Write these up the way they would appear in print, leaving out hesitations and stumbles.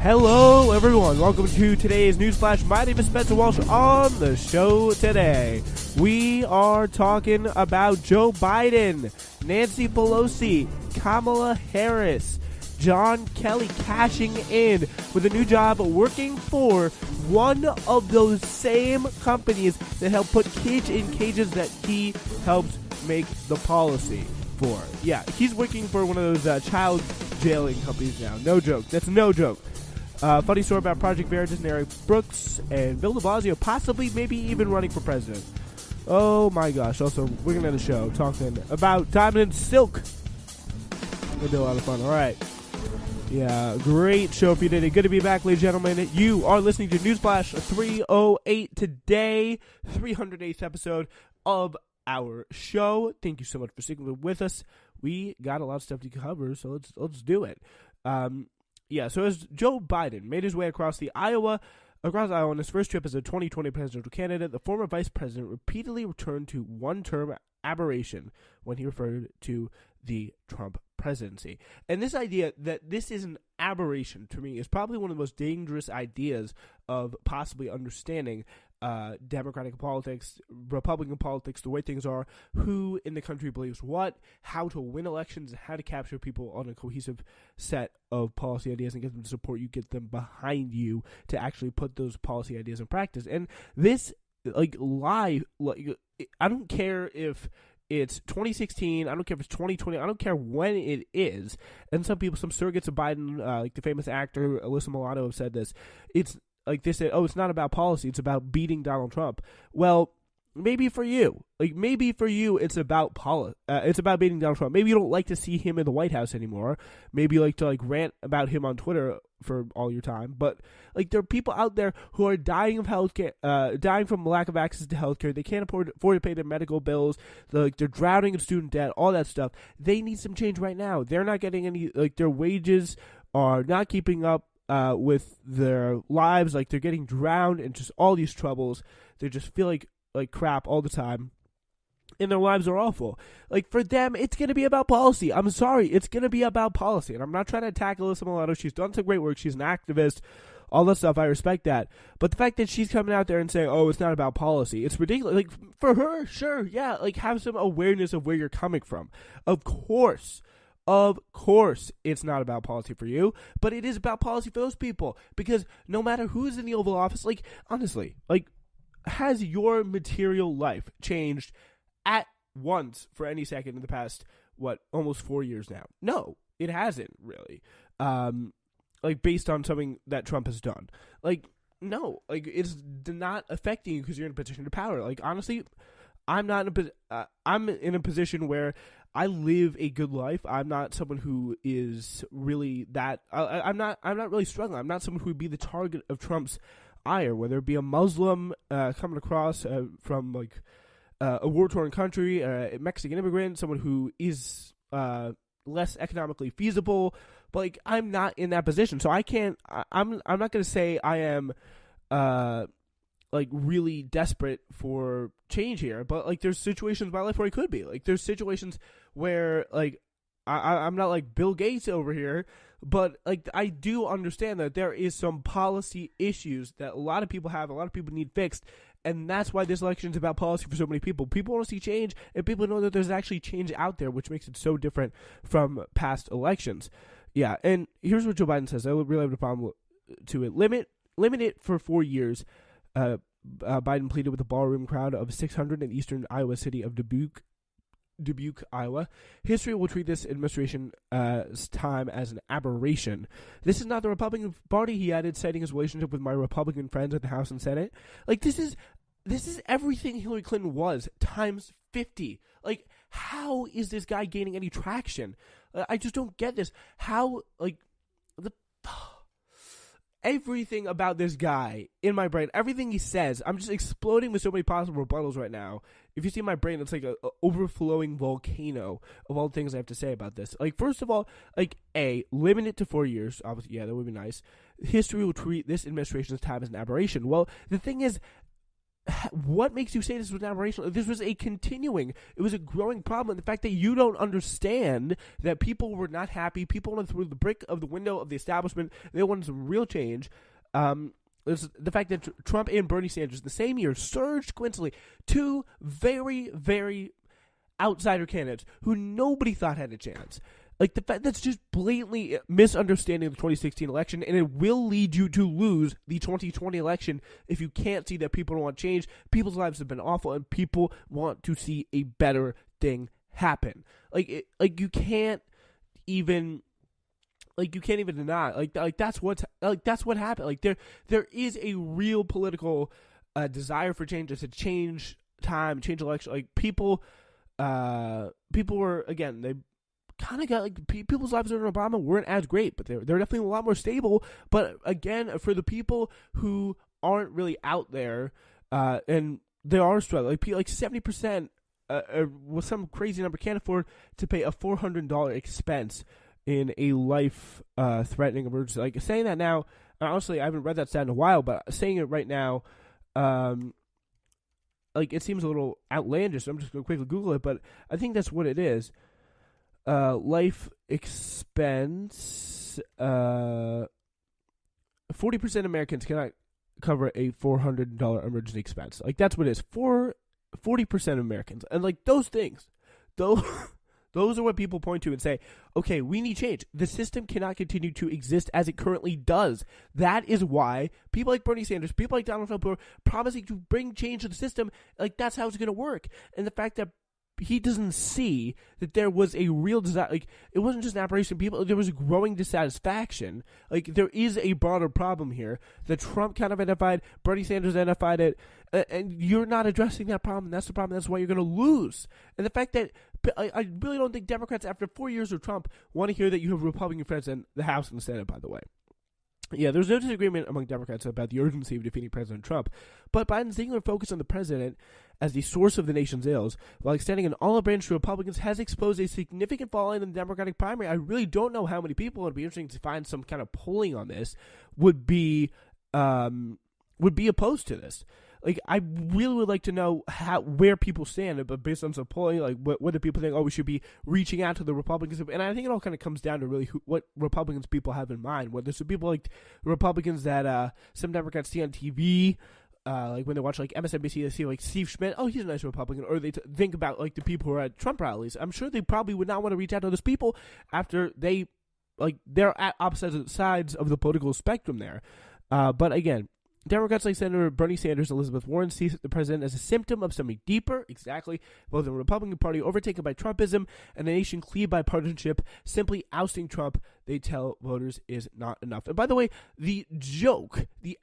Hello, everyone. Welcome to today's News Flash. My name is Spencer Walsh. On the show today, we are talking about Joe Biden, Nancy Pelosi, Kamala Harris, John Kelly cashing in with a new job working for one of those same companies that helped put kids in cages that he helped make the policy for. Yeah, he's working for one of those child jailing companies now. No joke. That's no joke. Funny story about Project Veritas and Eric Brooks and Bill de Blasio possibly maybe even running for president. Oh my gosh. Also, we're going to end the show talking about Diamond and Silk. It'll be a lot of fun. All right. Yeah, great show for you today. Good to be back, ladies and gentlemen. You are listening to Newsflash 308 today, 308th episode of our show. Thank you so much for sticking with us. We got a lot of stuff to cover, so let's do it. So as Joe Biden made his way across Iowa on his first trip as a 2020 presidential candidate, the former vice president repeatedly returned to one-term aberration when he referred to the Trump presidency. And this idea that this is an aberration, to me, is probably one of the most dangerous ideas of possibly understanding Democratic politics, Republican politics, the way things are, who in the country believes what, how to win elections, how to capture people on a cohesive set of policy ideas and get them to support you, get them behind you to actually put those policy ideas in practice. And this, I don't care if it's 2016, I don't care if it's 2020, I don't care when it is. And some surrogates of Biden, like the famous actor Alyssa Milano, have said this. It's like they say, it's not about policy, it's about beating Donald Trump. Well, maybe for you, it's about it's about beating Donald Trump. Maybe you don't like to see him in the White House anymore. Maybe you like to rant about him on Twitter for all your time. But there are people out there who are dying of healthcare, dying from lack of access to healthcare. They can't afford to pay their medical bills. They're drowning in student debt, all that stuff. They need some change right now. They're not getting any, their wages are not keeping up with their lives. They're getting drowned in just all these troubles. They just feel like crap all the time, and their lives are awful. For them, it's going to be about policy. I'm sorry, it's going to be about policy, and I'm not trying to attack Alyssa Milano. She's done some great work. She's an activist, all that stuff. I respect that, but the fact that she's coming out there and saying, it's not about policy, it's ridiculous. For her, sure, yeah, have some awareness of where you're coming from. Of course, it's not about policy for you, but it is about policy for those people, because no matter who's in the Oval Office, honestly, has your material life changed at once for any second in the past, almost 4 years now? No, it hasn't really. Based on something that Trump has done. No, it's not affecting you because you're in a position of power. Honestly, I'm in a position where I live a good life. I'm not someone who is really that. I'm not really struggling. I'm not someone who would be the target of Trump's ire, whether it be a Muslim coming across from a war-torn country, a Mexican immigrant, someone who is less economically feasible. But I'm not in that position, so I can't. I'm not going to say I am really desperate for change here, but there's situations in my life where I could be. There's situations where I'm not like Bill Gates over here, but I do understand that there is some policy issues that a lot of people have, a lot of people need fixed, and that's why this election is about policy for so many people. People want to see change, and people know that there's actually change out there, which makes it so different from past elections. Yeah, and here's what Joe Biden says. I really have a problem to it. Limit it for 4 years. Biden pleaded with a ballroom crowd of 600 in eastern Iowa city of Dubuque, Iowa. History will treat this administration's time as an aberration. This is not the Republican Party, he added, citing his relationship with my Republican friends at the House and Senate. This is everything Hillary Clinton was times 50. How is this guy gaining any traction? I just don't get this. How, everything about this guy in my brain, everything he says, I'm just exploding with so many possible rebuttals right now. If you see my brain, it's like a overflowing volcano of all the things I have to say about this. First of all, limit it to 4 years. Obviously, yeah, that would be nice. History will treat this administration's time as an aberration. Well, the thing is, what makes you say this was an aberration? This was it was a growing problem. The fact that you don't understand that people were not happy, people wanted to throw the brick of the window of the establishment, they wanted some real change. There's the fact that Trump and Bernie Sanders the same year surged coincidentally, two very, very outsider candidates who nobody thought had a chance. Like, the fact that's just blatantly misunderstanding the 2016 election, and it will lead you to lose the 2020 election if you can't see that people don't want change. People's lives have been awful, and people want to see a better thing happen. You can't even deny. That's what happened. Like, there is a real political desire for change, to change time, change election. Like, people were, again, they kind of got, like, people's lives under Obama weren't as great, but they're definitely a lot more stable. But again, for the people who aren't really out there, and they are struggling, like 70%, with some crazy number, can't afford to pay a $400 expense in a life-threatening emergency. Like, saying that now, honestly, I haven't read that stat in a while, but saying it right now, it seems a little outlandish. So I'm just going to quickly Google it, but I think that's what it is. Life expense, 40% of Americans cannot cover a $400 emergency expense. Like, that's what it is. 40% of Americans. And, like, those things, those are what people point to and say, okay, we need change. The system cannot continue to exist as it currently does. That is why people like Bernie Sanders, people like Donald Trump, are promising to bring change to the system. Like, that's how it's going to work. And the fact that he doesn't see that there was a real desire, like, it wasn't just an aberration. There was a growing dissatisfaction. Like, there is a broader problem here that Trump kind of identified, Bernie Sanders identified it, and you're not addressing that problem. That's the problem. That's why you're going to lose. And the fact that I really don't think Democrats, after 4 years of Trump, want to hear that you have Republican friends in the House and the Senate, by the way. Yeah, there's no disagreement among Democrats about the urgency of defeating President Trump, but Biden's singular focus on the president as the source of the nation's ills, while extending an olive branch to Republicans, has exposed a significant fallout in the Democratic primary. I really don't know how many people, it'd be interesting to find some kind of polling on this, would be opposed to this. Like, I really would like to know where people stand, but based on some polling, like, what do people think? Oh, we should be reaching out to the Republicans, and I think it all kind of comes down to really what Republicans people have in mind. Whether it's people like the Republicans that some Democrats see on TV, like when they watch like MSNBC, they see like Steve Schmidt, oh, he's a nice Republican, or they think about like the people who are at Trump rallies. I'm sure they probably would not want to reach out to those people after they're at opposite sides of the political spectrum there. But again, Democrats like Senator Bernie Sanders, Elizabeth Warren see the president as a symptom of something deeper, exactly, both the Republican Party overtaken by Trumpism and a nation cleaved by partisanship. Simply ousting Trump, they tell voters, is not enough. And by the way, the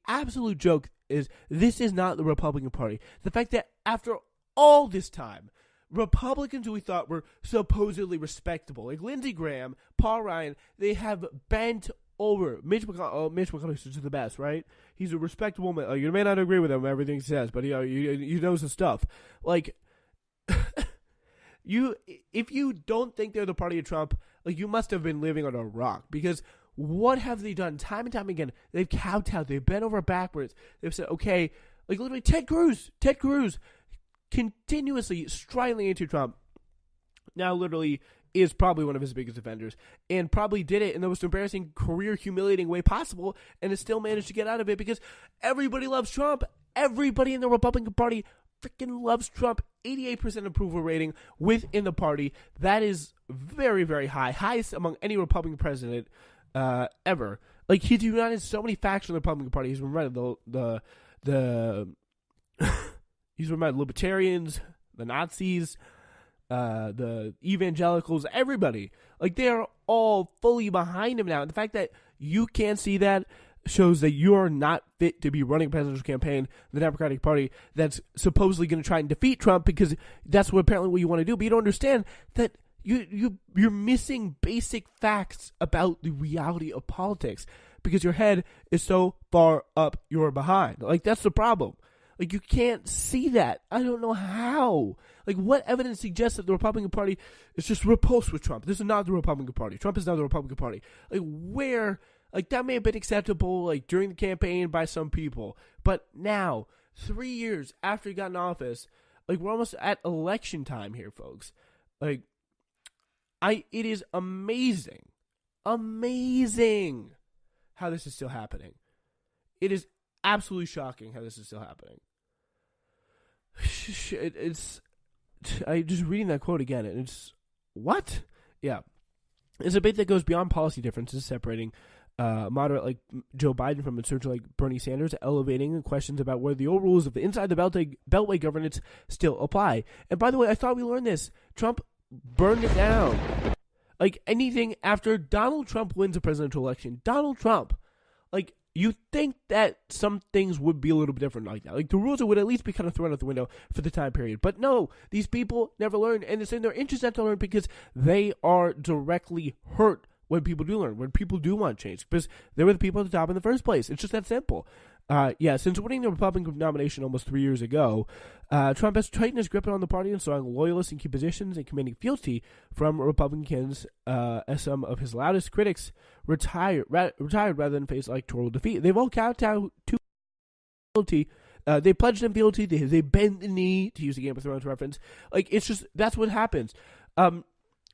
absolute joke is this is not the Republican Party. The fact that after all this time, Republicans who we thought were supposedly respectable, like Lindsey Graham, Paul Ryan, they have bent over. Mitch McConnell is just the best, right? He's a respectable man. You may not agree with him, everything he says, but he knows his stuff. Like, if you don't think they're the party of Trump, like, you must have been living on a rock, because what have they done time and time again? They've kowtowed. They've bent over backwards. They've said, okay, like literally Ted Cruz continuously striding into Trump. Now literally is probably one of his biggest defenders, and probably did it in the most embarrassing, career humiliating way possible, and has still managed to get out of it because everybody loves Trump. Everybody in the Republican Party freaking loves Trump. 88% approval rating within the party. That is very, very high. Highest among any Republican president ever. Like, he's united so many factions in the Republican Party. He's reminded he's reminded libertarians, the Nazis, the evangelicals, everybody. Like, they are all fully behind him now. And the fact that you can't see that shows that you are not fit to be running a presidential campaign, the Democratic Party, that's supposedly going to try and defeat Trump, because that's apparently what you want to do. But you don't understand that you're missing basic facts about the reality of politics because your head is so far up your behind. Like, that's the problem. Like, you can't see that. I don't know how. Like, what evidence suggests that the Republican Party is just repulsed with Trump? This is not the Republican Party. Trump is not the Republican Party. Like, where, like, that may have been acceptable, like, during the campaign by some people. But now, 3 years after he got in office. Like, we're almost at election time here, folks. Like, it is amazing how this is still happening. It is absolutely shocking how this is still happening. I'm just reading that quote again, and it's, what? Yeah. It's a debate that goes beyond policy differences, separating moderate like Joe Biden from insurgent like Bernie Sanders, elevating questions about whether the old rules of the inside the Beltway governance still apply. And by the way, I thought we learned this. Trump burned it down. Like, anything after Donald Trump wins a presidential election, Donald Trump, like, you think that some things would be a little bit different like that. Like, the rules would at least be kind of thrown out the window for the time period. But no, these people never learn, and it's in their interest not to learn because they are directly hurt when people do learn, when people do want change, because they were the people at the top in the first place. It's just that simple. Since winning the Republican nomination almost 3 years ago, Trump has tightened his grip on the party and strong loyalists in key positions and commanding fealty from Republicans, as some of his loudest critics retired rather than face electoral defeat. They've all kowtowed to fealty. They pledged him fealty. They bend the knee, to use the Game of Thrones reference. Like, it's just, that's what happens.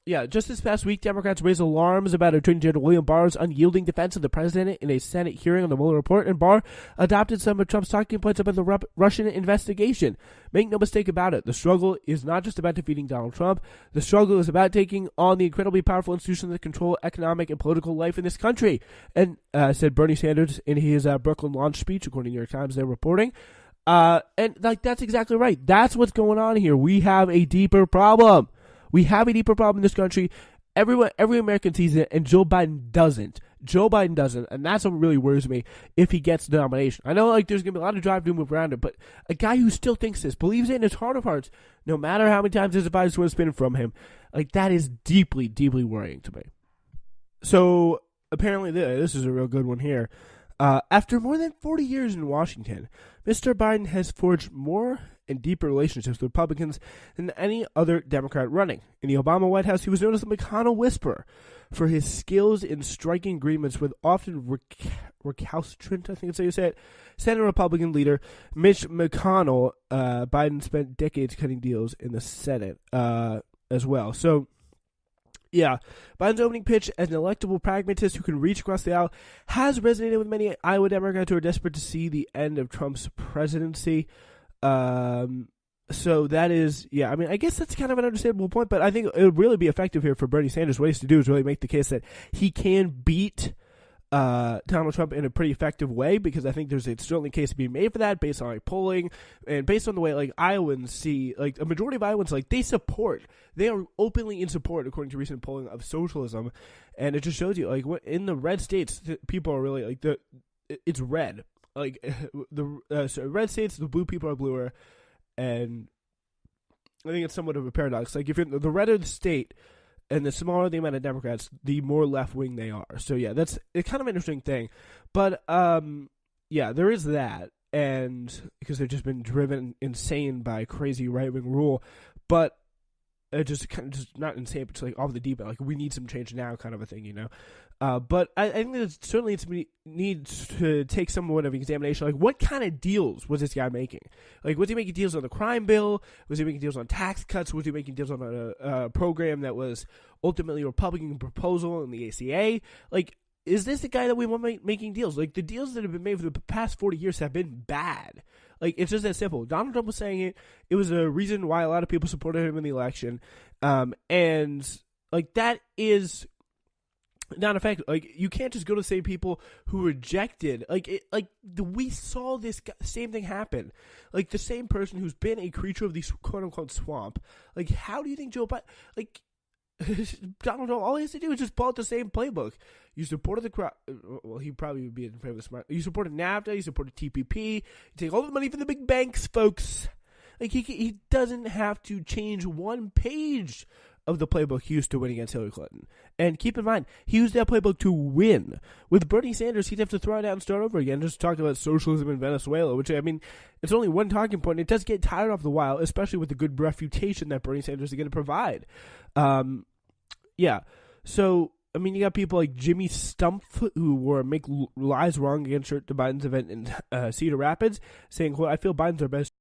Just this past week, Democrats raised alarms about Attorney General William Barr's unyielding defense of the president in a Senate hearing on the Mueller report, and Barr adopted some of Trump's talking points about the Russian investigation. Make no mistake about it, the struggle is not just about defeating Donald Trump. The struggle is about taking on the incredibly powerful institutions that control economic and political life in this country, and said Bernie Sanders in his Brooklyn launch speech, according to New York Times, they're reporting. And like, that's exactly right. That's what's going on here. We have a deeper problem. We have a deeper problem in this country. Every American sees it, and Joe Biden doesn't. And that's what really worries me if he gets the nomination. I know, like, there's going to be a lot of drive to move around it, but a guy who still thinks this, believes it in his heart of hearts, no matter how many times his advisors want to spin from him, like, that is deeply, deeply worrying to me. So, apparently, this is a real good one here. After more than 40 years in Washington, Mr. Biden has forged more and deeper relationships with Republicans than any other Democrat running. In the Obama White House, he was known as the McConnell Whisperer for his skills in striking agreements with often recalcitrant, I think that's how you say it, Senate Republican leader Mitch McConnell. Biden spent decades cutting deals in the Senate as well. So, yeah, Biden's opening pitch as an electable pragmatist who can reach across the aisle has resonated with many Iowa Democrats who are desperate to see the end of Trump's presidency. So that is, I mean, I guess that's kind of an understandable point, but I think it would really be effective here for Bernie Sanders. What he has to do is really make the case that he can beat Donald Trump in a pretty effective way, because I think there's certainly a case to be made for that based on like polling and based on the way like Iowans see, like a majority of Iowans, like they are openly in support, according to recent polling, of socialism, and it just shows you like what in the red states people are really like it's red. Like red states, the blue people are bluer, and I think it's somewhat of a paradox. Like if you're the redder the state, and the smaller the amount of Democrats, the more left wing they are. So yeah, it's kind of an interesting thing, but there is that, and because they've just been driven insane by crazy right wing rule, but it just kind of just not insane, but just like off the deep end. Like we need some change now, kind of a thing, you know. But I think that certainly needs to take somewhat of an examination. Like, what kind of deals was this guy making? Like, was he making deals on the crime bill? Was he making deals on tax cuts? Was he making deals on a program that was ultimately a Republican proposal in the ACA? Like, is this the guy that we want making deals? Like, the deals that have been made for the past 40 years have been bad. Like, it's just that simple. Donald Trump was saying it. It was a reason why a lot of people supported him in the election. And, like, that is not effective. Like, you can't just go to the same people who rejected. We saw this same thing happen. Like, the same person who's been a creature of the quote-unquote swamp. Like, how do you think Joe Biden, like, Donald Trump, all he has to do is just pull out the same playbook. You supported the crowd. Well, he probably would be in favor of the smart. You supported NAFTA. You supported TPP. You take all the money from the big banks, folks. Like, he doesn't have to change one page of the playbook he used to win against Hillary Clinton. And keep in mind, he used that playbook to win. With Bernie Sanders, he'd have to throw it out and start over again, just talk about socialism in Venezuela, which, I mean, it's only one talking point. It does get tired after a while, especially with the good refutation that Bernie Sanders is going to provide. So I mean, you got people like Jimmy Stumpf who were make lies wrong against Joe Biden's event in Cedar Rapids, saying, "quote, I feel Biden's our best